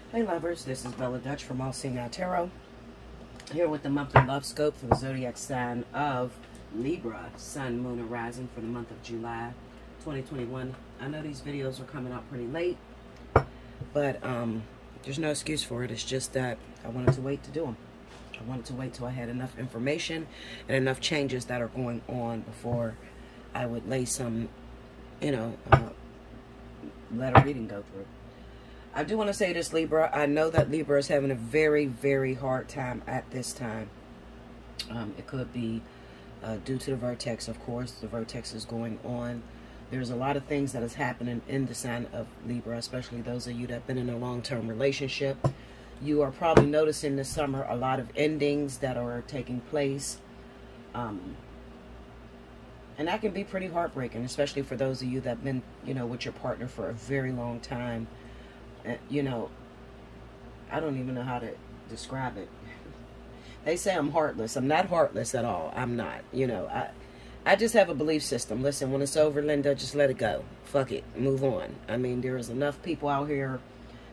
Hey lovers, this is Bella Dutch from Allseeingeyetarot, here with the monthly love scope for the zodiac sign of Libra, Sun, Moon, and Rising for the month of July 2021. I know these videos are coming out pretty late, but there's no excuse for it. It's just that I wanted to wait to do them. I wanted to wait till I had enough information and enough changes that are going on before I would lay some, let a reading go through. I do want to say this, Libra. I know that Libra is having a very, very hard time at this time. It could be due to the Vertex, of course. The Vertex is going on. There's a lot of things that is happening in the sign of Libra, especially those of you that have been in a long-term relationship. You are probably noticing this summer a lot of endings that are taking place. And that can be pretty heartbreaking, especially for those of you that have been, with your partner for a very long time. I don't even know how to describe it. They say I'm heartless. I'm not heartless at all. I'm not. I just have a belief system. Listen, when it's over, Linda, just let it go. Fuck it. Move on. I mean, there's enough people out here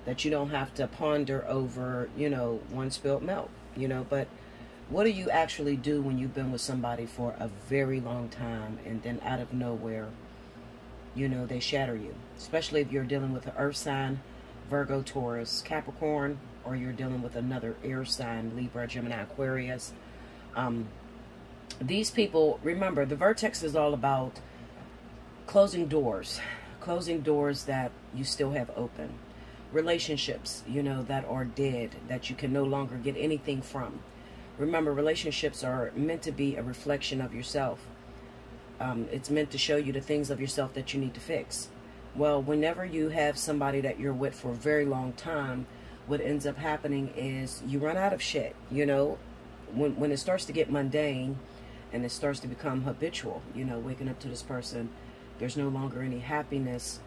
that you don't have to ponder over, one spilled milk, But what do you actually do when you've been with somebody for a very long time and then out of nowhere, they shatter you? Especially if you're dealing with an earth sign, Virgo, Taurus, Capricorn, or you're dealing with another air sign, Libra, Gemini, Aquarius. These people, remember, the Vertex is all about closing doors that you still have open, relationships, that are dead, that you can no longer get anything from. Remember, relationships are meant to be a reflection of yourself. It's meant to show you the things of yourself that you need to fix. Well, whenever you have somebody that you're with for a very long time, what ends up happening is you run out of shit, When it starts to get mundane and it starts to become habitual, waking up to this person, there's no longer any happiness,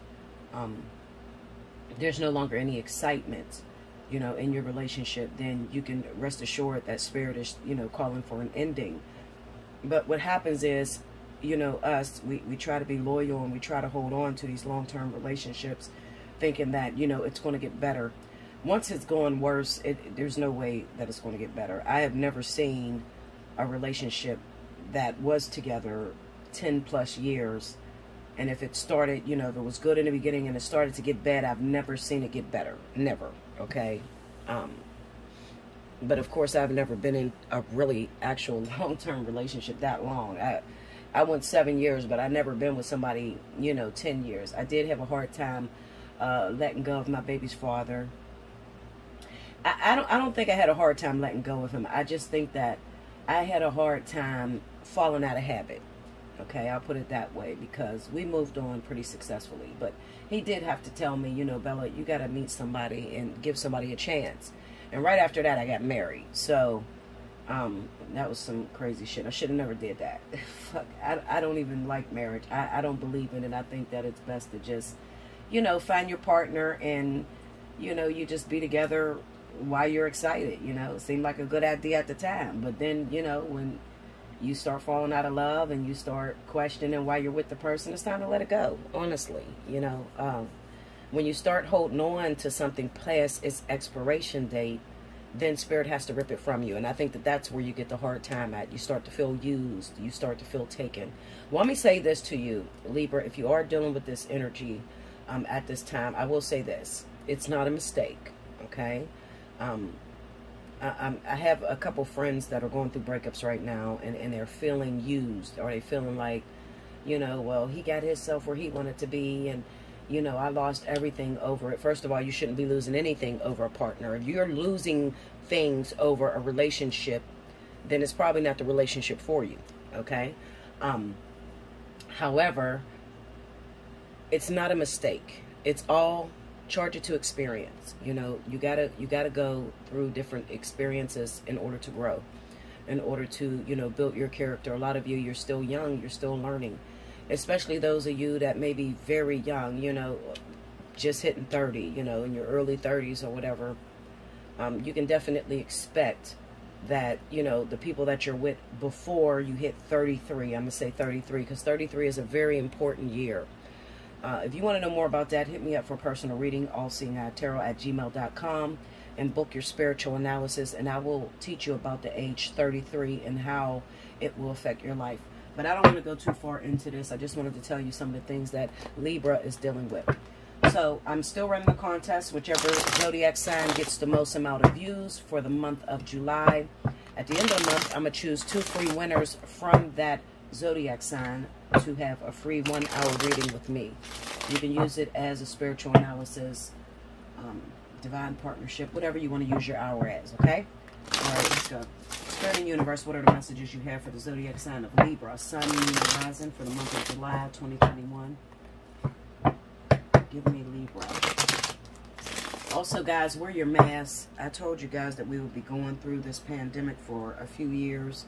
there's no longer any excitement, in your relationship, then you can rest assured that spirit is, calling for an ending. But what happens is, us, we try to be loyal and we try to hold on to these long-term relationships thinking that, it's going to get better. Once it's gone worse, there's no way that it's going to get better. I have never seen a relationship that was together 10 plus years, and if it started, if it was good in the beginning and it started to get bad, I've never seen it get better. Never. Okay. But of course, I've never been in a really actual long-term relationship that long. I went 7 years, but I never been with somebody, 10 years. I did have a hard time letting go of my baby's father. I don't think I had a hard time letting go of him. I just think that I had a hard time falling out of habit. Okay, I'll put it that way, because we moved on pretty successfully. But he did have to tell me, Bella, you got to meet somebody and give somebody a chance. And right after that, I got married. So that was some crazy shit. I should have never did that. Fuck, I don't even like marriage. I don't believe in it. I think that it's best to just, find your partner and, you just be together while you're excited, It seemed like a good idea at the time. But then, when you start falling out of love and you start questioning why you're with the person, it's time to let it go, honestly, When you start holding on to something past its expiration date, then spirit has to rip it from you. And I think that that's where you get the hard time at. You start to feel used. You start to feel taken. Well, let me say this to you, Libra. If you are dealing with this energy at this time, I will say this. It's not a mistake, okay? I have a couple friends that are going through breakups right now, and they're feeling used, or they feeling like, well, he got himself where he wanted to be, and I lost everything over it. First of all, you shouldn't be losing anything over a partner. If you're losing things over a relationship, then it's probably not the relationship for you, okay? However, it's not a mistake. It's all charge it to experience. You gotta go through different experiences in order to grow, in order to, build your character. A lot of you, you're still young, you're still learning. Especially those of you that may be very young, just hitting 30, in your early 30s or whatever. You can definitely expect that, the people that you're with before you hit 33, I'm going to say 33, because 33 is a very important year. If you want to know more about that, hit me up for a personal reading, allseeingeyetarot@gmail.com, and book your spiritual analysis, and I will teach you about the age 33 and how it will affect your life. But I don't want to go too far into this. I just wanted to tell you some of the things that Libra is dealing with. So I'm still running the contest. Whichever zodiac sign gets the most amount of views for the month of July. At the end of the month, I'm going to choose 2 free winners from that zodiac sign to have a free 1-hour reading with me. You can use it as a spiritual analysis, divine partnership, whatever you want to use your hour as, okay? All right, let's go. Spirit and universe, what are the messages you have for the zodiac sign of Libra, Sun, Moon, and Rising for the month of July 2021? Give me Libra. Also, guys, wear your masks. I told you guys that we would be going through this pandemic for a few years.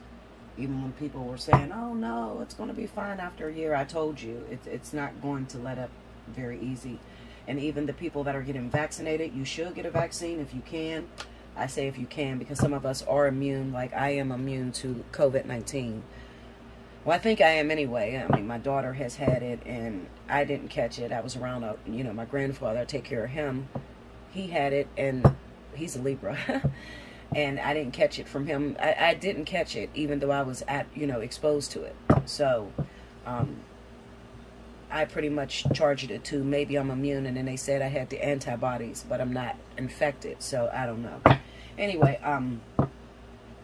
Even when people were saying, oh, no, it's going to be fine after a year. I told you, it's not going to let up very easy. And even the people that are getting vaccinated, you should get a vaccine if you can. I say if you can, because some of us are immune, like I am immune to COVID-19. Well, I think I am anyway. I mean, my daughter has had it, and I didn't catch it. I was around, my grandfather. I take care of him. He had it, and he's a Libra. And I didn't catch it from him. I didn't catch it, even though I was exposed to it. So, I pretty much charged it to maybe I'm immune, and then they said I had the antibodies, but I'm not infected, so I don't know. Anyway,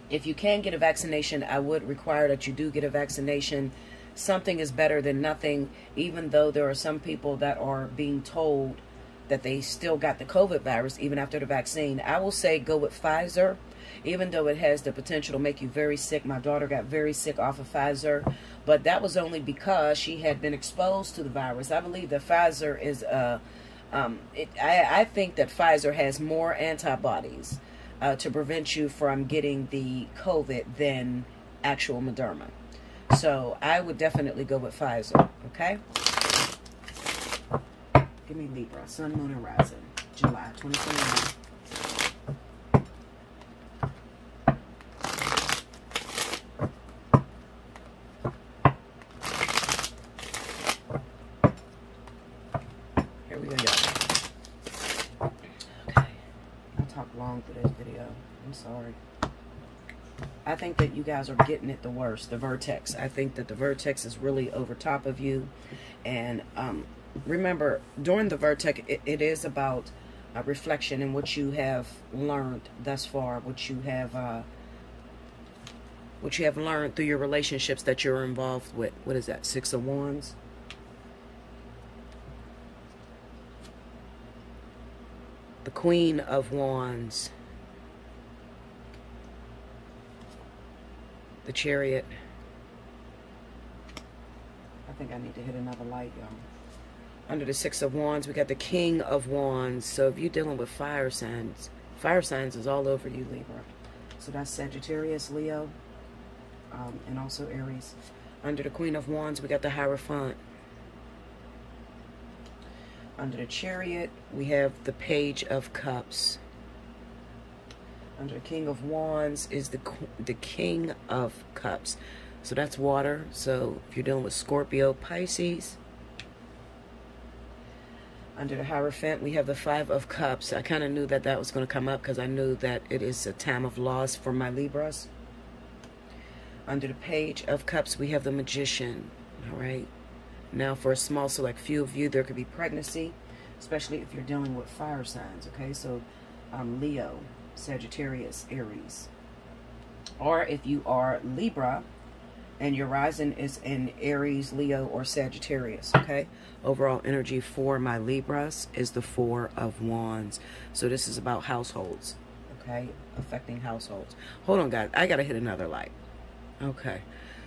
if you can get a vaccination, I would require that you do get a vaccination. Something is better than nothing, even though there are some people that are being told that they still got the COVID virus even after the vaccine. I will say go with Pfizer, even though it has the potential to make you very sick. My daughter got very sick off of Pfizer, but that was only because she had been exposed to the virus. I believe that Pfizer is, I think that Pfizer has more antibodies to prevent you from getting the COVID than actual Moderna. So I would definitely go with Pfizer, okay? Give me Libra, Sun, Moon, and Rising, July 2021. Here we go, y'all. Okay. I talked long through this video. I'm sorry. I think that you guys are getting it the worst, the Vertex. I think that the Vertex is really over top of you. And, remember, during the Vertex, it is about reflection and what you have learned thus far, what you have learned through your relationships that you're involved with. What is that? 6 of Wands. The Queen of Wands. The Chariot. I think I need to hit another light, y'all. Under the 6 of Wands, we got the King of Wands. So if you're dealing with fire signs is all over you, Libra. So that's Sagittarius, Leo, and also Aries. Under the Queen of Wands, we got the Hierophant. Under the Chariot, we have the Page of Cups. Under the King of Wands is the King of Cups. So that's water. So if you're dealing with Scorpio, Pisces. Under the Hierophant, we have the 5 of Cups. I kind of knew that that was going to come up because I knew that it is a time of loss for my Libras. Under the Page of Cups, we have the Magician. All right. Now, for a small select few of you, there could be pregnancy, especially if you're dealing with fire signs. Okay, so Leo, Sagittarius, Aries. Or if you are Libra and your rising is in Aries, Leo, or Sagittarius, okay? Overall energy for my Libras is the 4 of Wands. So this is about households, okay? Affecting households. Hold on, guys. I got to hit another light. Okay.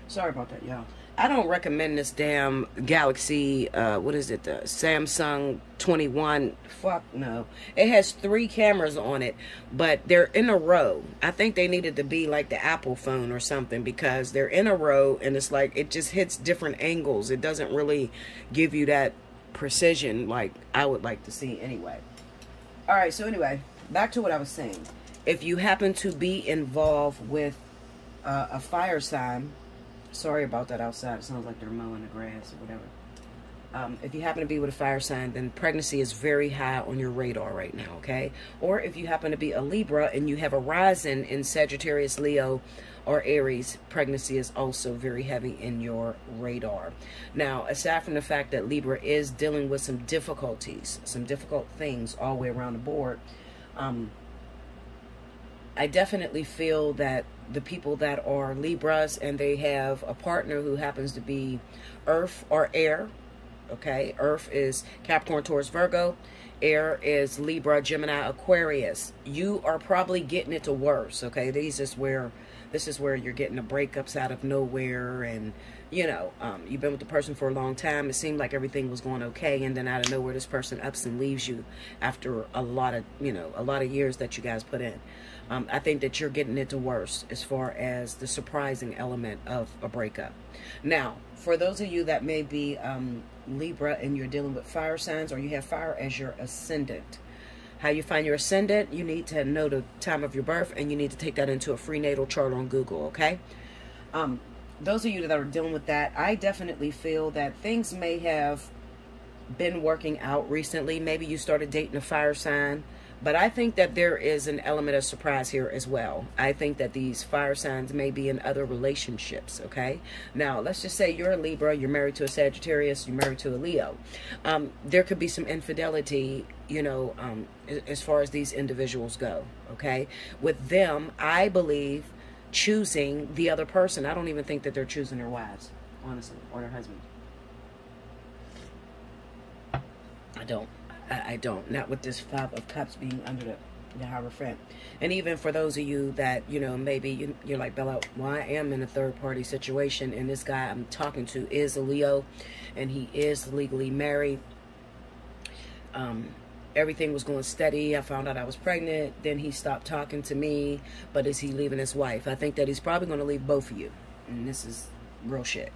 Sorry about that, y'all. I don't recommend this damn Galaxy, what is it, the Samsung 21. Fuck no. It has 3 cameras on it, but they're in a row. I think they needed to be like the Apple phone or something, because they're in a row and it's like it just hits different angles. It doesn't really give you that precision like I would like to see anyway. All right, so anyway, back to what I was saying. If you happen to be involved with a fire sign, sorry about that outside. It sounds like they're mowing the grass or whatever. If you happen to be with a fire sign, then pregnancy is very high on your radar right now, okay? Or if you happen to be a Libra and you have a rising in Sagittarius, Leo, or Aries, pregnancy is also very heavy in your radar. Now, aside from the fact that Libra is dealing with some difficulties, some difficult things all the way around the board, I definitely feel that the people that are Libras and they have a partner who happens to be Earth or Air, okay? Earth is Capricorn, Taurus, Virgo. Air is Libra, Gemini, Aquarius. You are probably getting it to worse, okay? This is where you're getting the breakups out of nowhere, and you know, you've been with the person for a long time. It seemed like everything was going okay, and then out of nowhere, this person ups and leaves you after a lot of years that you guys put in. I think that you're getting it to worse as far as the surprising element of a breakup. Now, for those of you that may be Libra and you're dealing with fire signs, or you have fire as your ascendant, how you find your ascendant, you need to know the time of your birth, and you need to take that into a free natal chart on Google, okay? Those of you that are dealing with that, I definitely feel that things may have been working out recently. Maybe you started dating a fire sign, but I think that there is an element of surprise here as well. I think that these fire signs may be in other relationships, okay? Now, let's just say you're a Libra, you're married to a Sagittarius, you're married to a Leo. There could be some infidelity, you know, as far as these individuals go, okay? With them, I believe, choosing the other person. I don't even think that they're choosing their wives, honestly, or their husband. I don't. Not with this Five of Cups being under the Hierophant. And even for those of you that, you know, maybe you're like, Bella, well, I am in a third-party situation, and this guy I'm talking to is a Leo, and he is legally married. Everything was going steady. I found out I was pregnant. Then he stopped talking to me. But is he leaving his wife? I think that he's probably going to leave both of you. And this is real shit.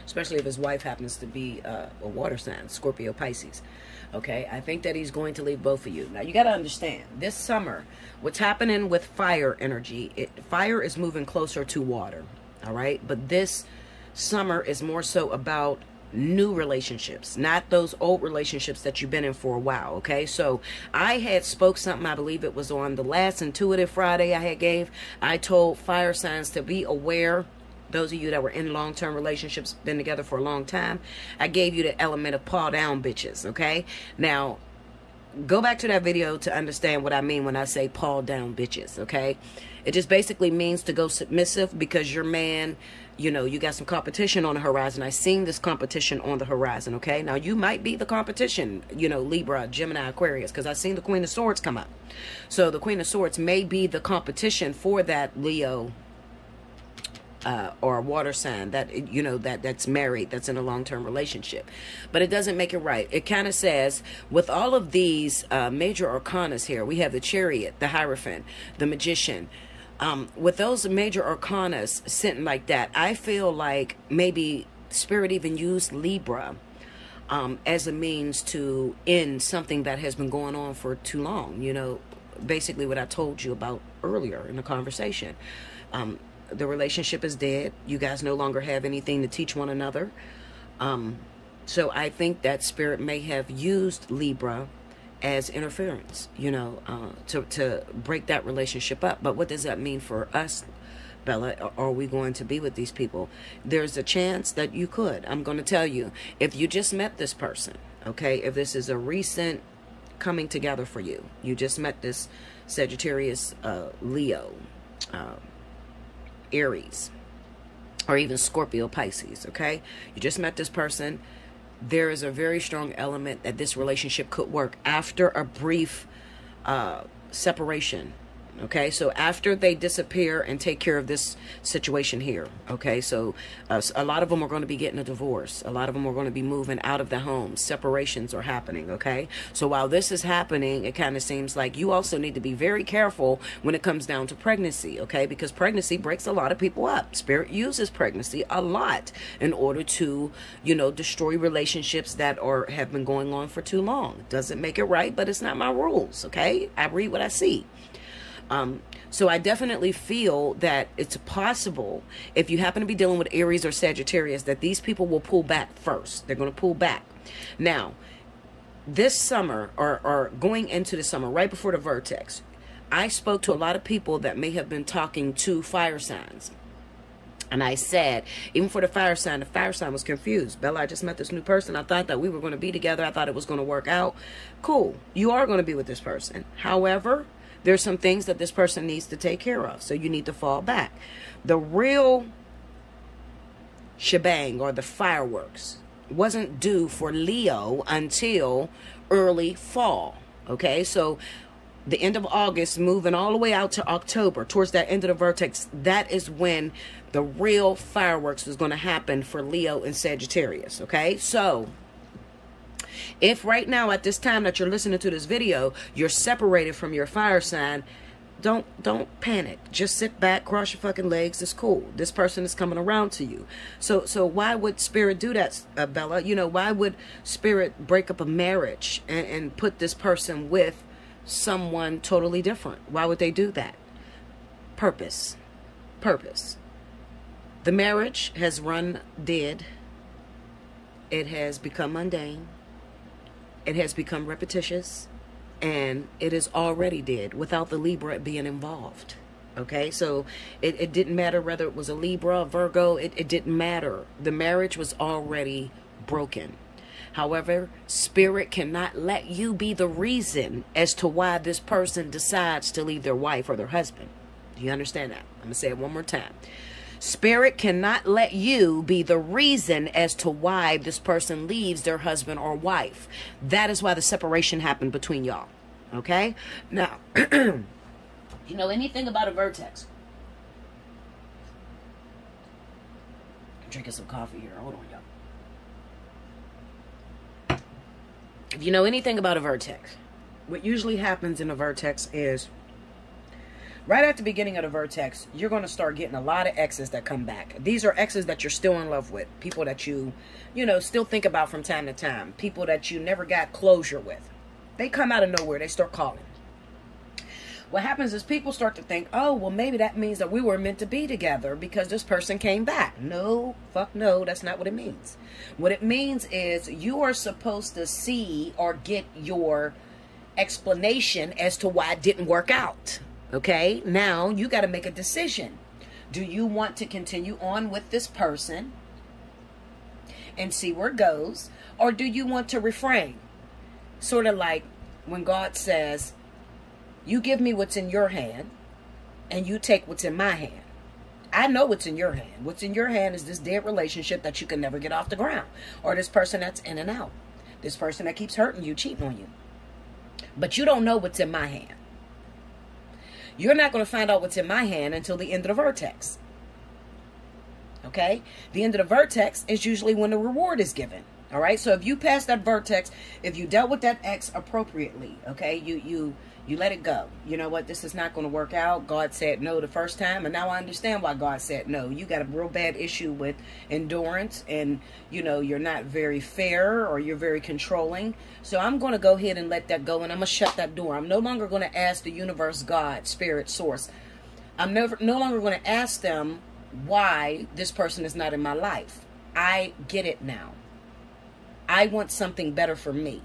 Especially if his wife happens to be a water sign, Scorpio, Pisces. Okay, I think that he's going to leave both of you. Now, you got to understand, this summer, what's happening with fire energy, fire is moving closer to water, all right? But this summer is more so about new relationships, not those old relationships that you've been in for a while, okay? So I had spoke something, I believe it was on the last Intuitive Friday I told fire signs to be aware. Those of you that were in long-term relationships, been together for a long time, I gave you the element of paw down bitches, okay? Now, go back to that video to understand what I mean when I say paw down bitches, okay? It just basically means to go submissive because your man, you know, you got some competition on the horizon. I seen this competition on the horizon, okay? Now, you might be the competition, you know, Libra, Gemini, Aquarius, because I seen the Queen of Swords come up. So the Queen of Swords may be the competition for that Leo, or a water sign that, you know, that's married, that's in a long-term relationship. But it doesn't make it right. It kind of says, with all of these major arcanas here, we have the Chariot, the Hierophant, the Magician. With those major arcanas sitting like that, I feel like maybe Spirit even used Libra as a means to end something that has been going on for too long. You know, basically what I told you about earlier in the conversation. The relationship is dead. You guys no longer have anything to teach one another. So I think that Spirit may have used Libra as interference, you know, to break that relationship up. But what does that mean for us, Bella? Are we going to be with these people? There's a chance that you could. I'm going to tell you, if you just met this person, okay, if this is a recent coming together for you, you just met this Sagittarius, Leo, Aries, or even Scorpio, Pisces, okay? You just met this person. There is a very strong element that this relationship could work after a brief separation, okay? So after they disappear and take care of this situation here, okay? So a lot of them are going to be getting a divorce. A lot of them are going to be moving out of the home. Separations are happening, okay? So while this is happening, it kind of seems like you also need to be very careful when it comes down to pregnancy, okay? Because pregnancy breaks a lot of people up. Spirit uses pregnancy a lot in order to, you know, destroy relationships that have been going on for too long. Doesn't make it right, but it's not my rules, okay? I read what I see. So I definitely feel that it's possible, if you happen to be dealing with Aries or Sagittarius, that these people will pull back first. They're going to pull back. Now, this summer, or going into the summer, right before the Vertex, I spoke to a lot of people that may have been talking to fire signs. And I said, even for the fire sign was confused. Bella, I just met this new person. I thought that we were going to be together. I thought it was going to work out. Cool. You are going to be with this person. However, there's some things that this person needs to take care of. So you need to fall back. The real shebang, or the fireworks, wasn't due for Leo until early fall. Okay, so the end of August, moving all the way out to October, towards that end of the Vertex, that is when the real fireworks was going to happen for Leo and Sagittarius. Okay, so if right now at this time that you're listening to this video, you're separated from your fire sign, don't panic. Just sit back, cross your fucking legs. It's cool. This person is coming around to you. So why would Spirit do that, Bella? You know, why would Spirit break up a marriage and put this person with someone totally different? Why would they do that? Purpose. Purpose. The marriage has run dead. It has become mundane. It has become repetitious. And it is already dead without the Libra being involved. Okay, so it didn't matter whether it was a Libra, a Virgo. It didn't matter. The marriage was already broken. However, Spirit cannot let you be the reason as to why this person decides to leave their wife or their husband. Do you understand that? I'm going to say it one more time. Spirit cannot let you be the reason as to why this person leaves their husband or wife. That is why the separation happened between y'all. Okay? Now, you know anything about a Vertex? I'm drinking some coffee here. Hold on, y'all. If you know anything about a Vertex, what usually happens in a Vertex is, right at the beginning of the Vertex, you're going to start getting a lot of exes that come back. These are exes that you're still in love with. People that you know, still think about from time to time. People that you never got closure with. They come out of nowhere. They start calling. What happens is people start to think, oh, well, maybe that means that we were meant to be together because this person came back. No, fuck no, that's not what it means. What it means is you are supposed to see or get your explanation as to why it didn't work out. Okay, now you got to make a decision. Do you want to continue on with this person and see where it goes? Or do you want to refrain? Sort of like when God says, you give me what's in your hand and you take what's in my hand. I know what's in your hand. What's in your hand is this dead relationship that you can never get off the ground. Or this person that's in and out. This person that keeps hurting you, cheating on you. But you don't know what's in my hand. You're not going to find out what's in my hand until the end of the Vertex. Okay? The end of the Vertex is usually when the reward is given. All right? So if you pass that Vertex, if you dealt with that ex appropriately, okay, you let it go. You know what? This is not going to work out. God said no the first time, and now I understand why God said no. You got a real bad issue with endurance, and, you know, you're not very fair, or you're very controlling. So I'm going to go ahead and let that go, and I'm going to shut that door. I'm no longer going to ask the universe, God, Spirit, Source. I'm no longer going to ask them why this person is not in my life. I get it now. I want something better for me.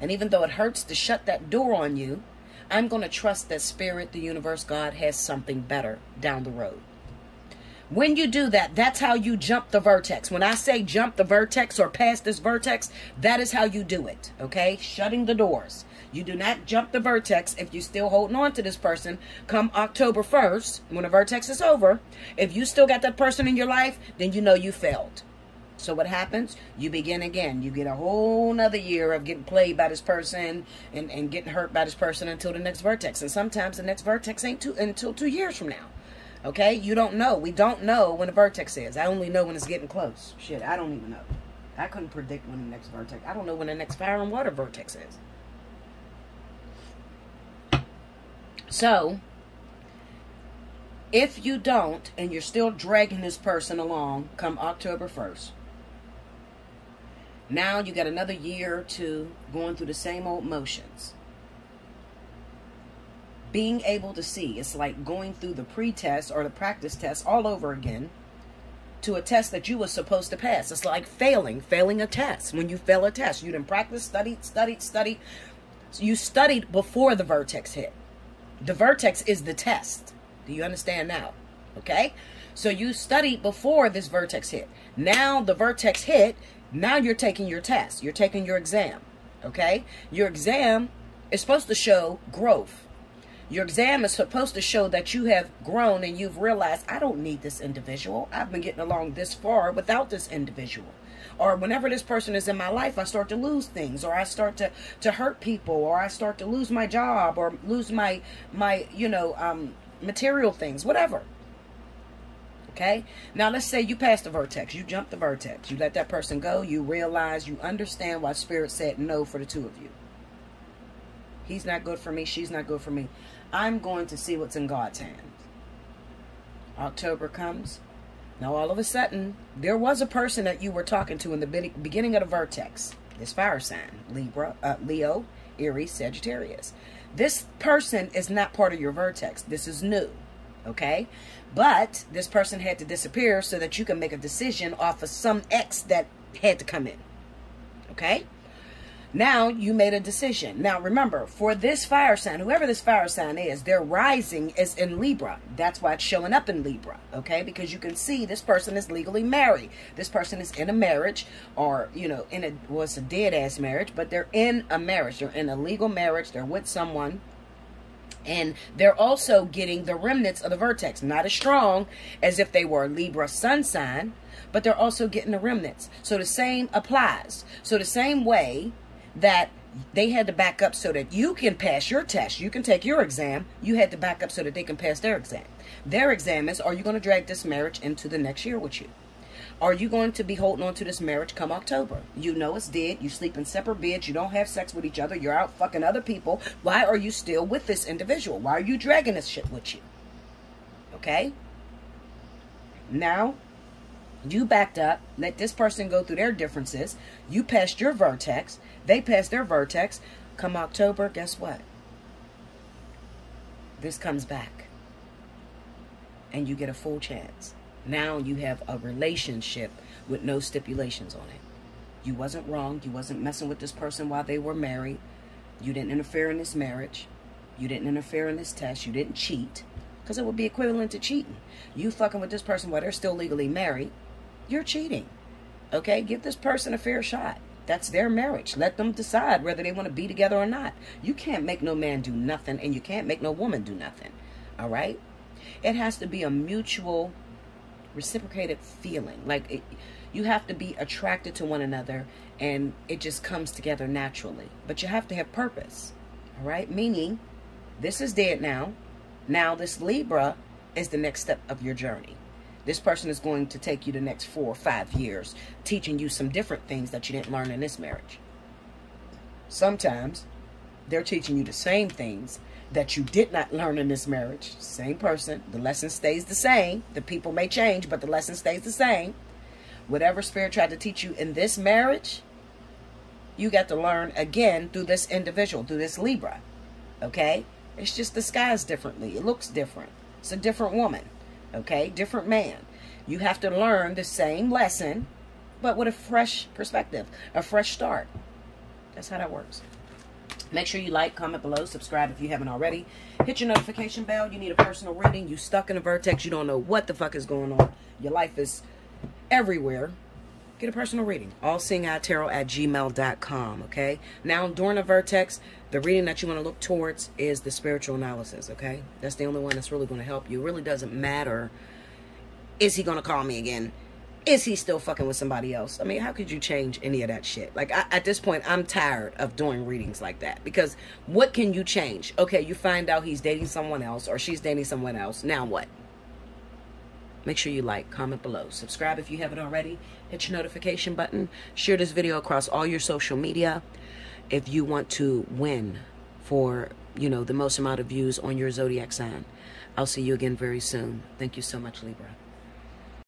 And even though it hurts to shut that door on you, I'm going to trust that Spirit, the universe, God has something better down the road. When you do that, that's how you jump the Vertex. When I say jump the Vertex or pass this Vertex, that is how you do it. Okay? Shutting the doors. You do not jump the Vertex if you're still holding on to this person come October 1st, when the Vertex is over. If you still got that person in your life, then you know you failed. So what happens? You begin again. You get a whole nother year of getting played by this person and getting hurt by this person until the next Vertex. And sometimes the next Vertex ain't until 2 years from now. Okay? You don't know. We don't know when the Vertex is. I only know when it's getting close. Shit, I don't even know. I couldn't predict when the next Vertex. I don't know when the next fire and water Vertex is. So, if you don't, and you're still dragging this person along come October 1st, now you got another year or two going through the same old motions. Being able to see, it's like going through the pre-test or the practice test all over again. to a test that you were supposed to pass. It's like failing a test. When you fail a test, you didn't practice, studied. So you studied before the vertex hit. The vertex is the test. Do you understand now? Okay? So you studied before this vertex hit. Now the vertex hit. Now you're taking your test. You're taking your exam. Okay? Your exam is supposed to show growth. Your exam is supposed to show that you have grown and you've realized, I don't need this individual. I've been getting along this far without this individual. Or whenever this person is in my life, I start to lose things, or I start to hurt people, or I start to lose my job, or lose my material things, whatever. Okay? Now, let's say you passed the vertex. You jumped the vertex. You let that person go. You realize, you understand why Spirit said no for the two of you. He's not good for me. She's not good for me. I'm going to see what's in God's hands. October comes. Now, all of a sudden, there was a person that you were talking to in the beginning of the vertex. This fire sign, Libra, Leo, Aries, Sagittarius. This person is not part of your vertex. This is new. Okay? But this person had to disappear so that you can make a decision off of some X that had to come in. Okay? Now you made a decision. Now remember, for this fire sign, whoever this fire sign is, their rising is in Libra. That's why it's showing up in Libra. Okay? Because you can see this person is legally married. This person is in a marriage, or, you know, it's a dead-ass marriage, but they're in a marriage. They're in a legal marriage. They're with someone. And they're also getting the remnants of the vertex. Not as strong as if they were a Libra sun sign, but they're also getting the remnants. So the same applies. So the same way that they had to back up so that you can pass your test, you can take your exam, you had to back up so that they can pass their exam. Their exam is, are you going to drag this marriage into the next year with you? Are you going to be holding on to this marriage come October? You know it's dead. You sleep in separate beds. You don't have sex with each other. You're out fucking other people. Why are you still with this individual? Why are you dragging this shit with you? Okay? Now, you backed up. Let this person go through their differences. You passed your vertex. They passed their vertex. Come October, guess what? This comes back. And you get a full chance. Now you have a relationship with no stipulations on it. You wasn't wrong. You wasn't messing with this person while they were married. You didn't interfere in this marriage. You didn't interfere in this test. You didn't cheat. Because it would be equivalent to cheating. You fucking with this person while they're still legally married. You're cheating. Okay? Give this person a fair shot. That's their marriage. Let them decide whether they want to be together or not. You can't make no man do nothing, and you can't make no woman do nothing. All right? It has to be a mutual reciprocated feeling. Like you have to be attracted to one another, and it just comes together naturally. But you have to have purpose. All right? Meaning, this is dead now. Now this Libra is the next step of your journey. This person is going to take you the next 4 or 5 years, teaching you some different things that you didn't learn in this marriage. Sometimes they're teaching you the same things that you did not learn in this marriage. Same person. The lesson stays the same. The people may change, but the lesson stays the same. Whatever Spirit tried to teach you in this marriage, you got to learn again through this individual, through this Libra. Okay? It's just disguised differently. It looks different. It's a different woman. Okay? Different man. You have to learn the same lesson, but with a fresh perspective. A fresh start. That's how that works. Make sure you like, comment below, subscribe if you haven't already. Hit your notification bell. You need a personal reading. You stuck in a vertex. You don't know what the fuck is going on. Your life is everywhere. Get a personal reading. Allseeingeyetarot@gmail.com. Okay? Now, during the vertex, the reading that you want to look towards is the spiritual analysis. Okay? That's the only one that's really going to help you. It really doesn't matter. Is he going to call me again? Is he still fucking with somebody else? I mean, how could you change any of that shit? Like, at this point, I'm tired of doing readings like that. Because what can you change? Okay, you find out he's dating someone else or she's dating someone else. Now what? Make sure you like, comment below. Subscribe if you haven't already. Hit your notification button. Share this video across all your social media. If you want to win for, you know, the most amount of views on your zodiac sign. I'll see you again very soon. Thank you so much, Libra.